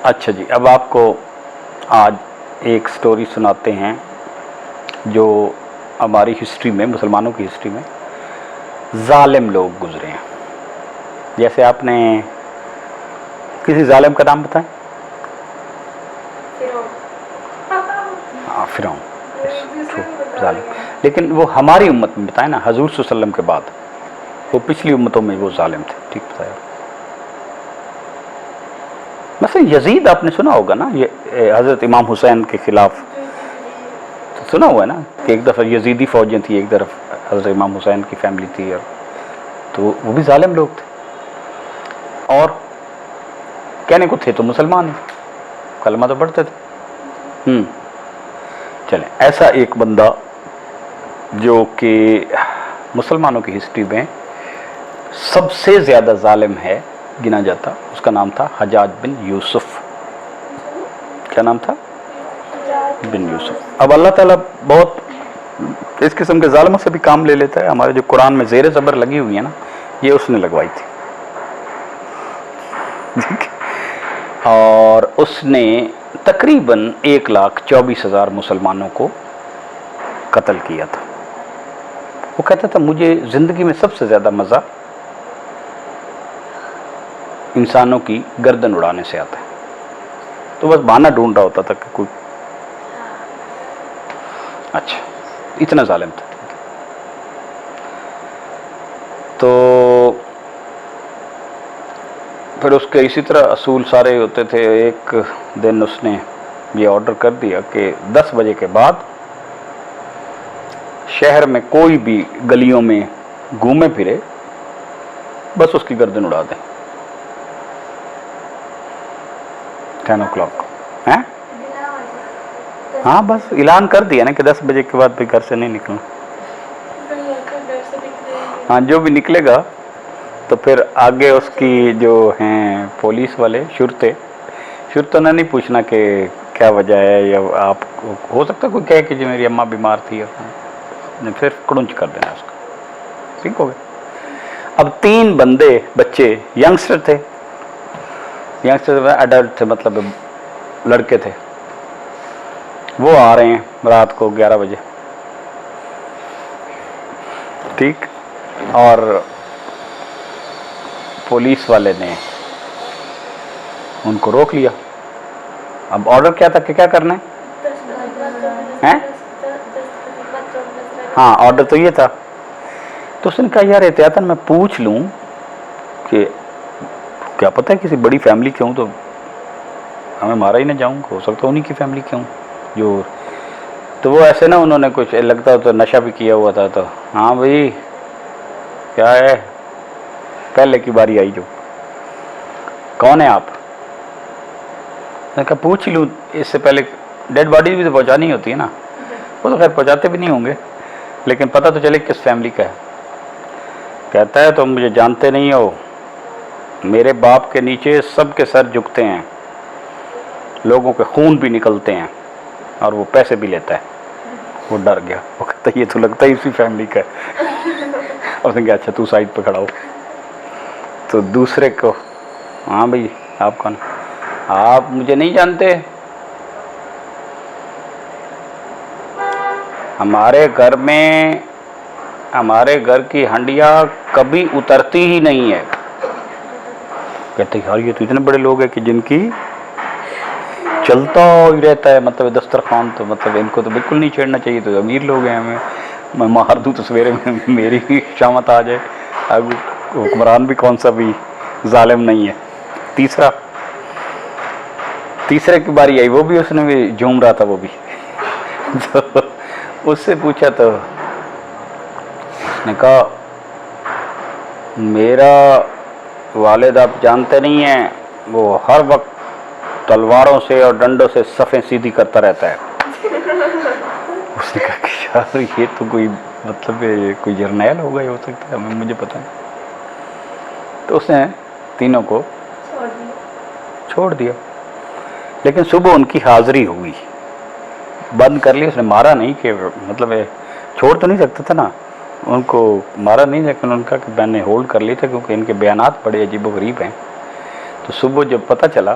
اچھا جی، اب آپ کو آج ایک سٹوری سناتے ہیں جو ہماری ہسٹری میں، مسلمانوں کی ہسٹری میں ظالم لوگ گزرے ہیں. جیسے آپ نے کسی ظالم کا نام بتائیں. ہاں، فرعون ظالم. لیکن وہ ہماری امت میں بتائیں نا، حضور صلی اللہ علیہ وسلم کے بعد. وہ پچھلی امتوں میں وہ ظالم تھے. ٹھیک بتایا. مثلا یزید آپ نے سنا ہوگا نا، یہ حضرت امام حسین کے خلاف سنا ہوا ہے نا کہ ایک دفعہ یزیدی فوجیں تھیں، ایک طرف حضرت امام حسین کی فیملی تھی، اور تو وہ بھی ظالم لوگ تھے. اور کہنے کو تھے تو مسلمان ہیں، کلمہ تو پڑھتے تھے. چلیں، ایسا ایک بندہ جو کہ مسلمانوں کی ہسٹری میں سب سے زیادہ ظالم ہے گنا جاتا، اس کا نام تھا حجاج بن یوسف. کیا نام تھا؟ بن یوسف. اب اللہ تعالیٰ بہت اس قسم کے ظالموں سے بھی کام لے لیتا ہے. ہمارے جو قرآن میں زیر زبر لگی ہوئی ہے نا، یہ اس نے لگوائی تھی. اور اس نے تقریباً 1,24,000 مسلمانوں کو قتل کیا تھا. وہ کہتا تھا مجھے زندگی میں سب سے زیادہ مزہ انسانوں کی گردن اڑانے سے آتا ہے. تو بس بہانہ ڈھونڈ رہا ہوتا تھا کہ کوئی. اچھا، اتنا ظالم تھا. تو پھر اس کے اسی طرح اصول سارے ہوتے تھے. ایک دن اس نے یہ آرڈر کر دیا کہ 10 بجے کے بعد شہر میں کوئی بھی گلیوں میں گھومے پھرے، بس اس کی گردن اڑا دیں. 10 o'clock. ہاں، بس اعلان کر دیا نا کہ 10 بجے کے بعد بھی گھر سے نہیں نکلنا. ہاں، جو بھی نکلے گا تو پھر آگے اس کی جو ہیں پولیس والے شرطوں نے نہیں پوچھنا کہ کیا وجہ ہے، یا آپ ہو سکتا کوئی کہے کہ جو میری اماں بیمار تھی، نے پھر کڑنچ کر دینا اس کو. ٹھیک ہو گیا. اب 3 بندے بچے ینگسٹر تھے، ایڈلٹ تھے، مطلب لڑکے تھے. وہ آ رہے ہیں رات کو 11 بجے. ٹھیک. اور پولیس والے نے ان کو روک لیا. اب آرڈر کیا تھا کہ کیا کرنا ہے؟ ہاں، آرڈر تو یہ تھا. تو اس نے کہا یار احتیاطاً میں پوچھ لوں کہ کیا پتہ ہے کسی بڑی فیملی کے ہوں تو ہمیں مارا ہی نہ جاؤں، ہو سکتا انہی کی فیملی کے ہوں جو. تو وہ ایسے نا، انہوں نے کچھ لگتا تو نشہ بھی کیا ہوا تھا. تو ہاں بھائی کیا ہے، پہلے کی باری آئی جو کون ہے آپ؟ میں کہا پوچھ لوں اس سے پہلے. ڈیڈ باڈی بھی تو پہنچانی ہوتی ہے نا. وہ تو خیر پہنچاتے بھی نہیں ہوں گے، لیکن پتہ تو چلے کس فیملی کا ہے. کہتا ہے تم مجھے جانتے نہیں ہو، میرے باپ کے نیچے سب کے سر جھکتے ہیں، لوگوں کے خون بھی نکلتے ہیں، اور وہ پیسے بھی لیتا ہے. وہ ڈر گیا. وہ کہتا ہے یہ تو لگتا ہی اسی فیملی کا ہے. اس نے کہا اچھا تو سائڈ پہ کھڑا ہو. تو دوسرے کو، ہاں بھائی آپ کون؟ آپ مجھے نہیں جانتے، ہمارے گھر کی ہنڈیاں کبھی اترتی ہی نہیں ہے. کہتے ہیں یار یہ تو اتنے بڑے لوگ ہیں کہ جن کی چلتا ہی رہتا ہے، مطلب دسترخوان، تو مطلب ان کو تو بالکل نہیں چھیڑنا چاہیے. تو امیر لوگ ہیں، میں مار دوں تو سویرے میں میری بھی شامت آ جائے. اب حکمران بھی کون سا بھی ظالم نہیں ہے. تیسرے کی باری آئی، وہ بھی اس نے بھی جھوم رہا تھا. وہ بھی تو اس سے پوچھا تو اس نے کہا میرا والد آپ جانتے نہیں ہیں، وہ ہر وقت تلواروں سے اور ڈنڈوں سے صفیں سیدھی کرتا رہتا ہے. اس نے کہا کہ یار یہ تو کوئی مطلب کوئی جرنیل ہوگا، یہ ہو سکتا ہے، مجھے پتہ نہیں. تو اس نے تینوں کو چھوڑ دیا. لیکن صبح ان کی حاضری ہوئی، بند کر لی. اس نے مارا نہیں، کہ مطلب چھوڑ تو نہیں سکتا تھا نا، ان کو مارا نہیں، لیکن ان کا کہ میں نے ہولڈ کر لی تھا کیونکہ ان کے بیانات بڑے عجیب و غریب ہیں. تو صبح جب پتہ چلا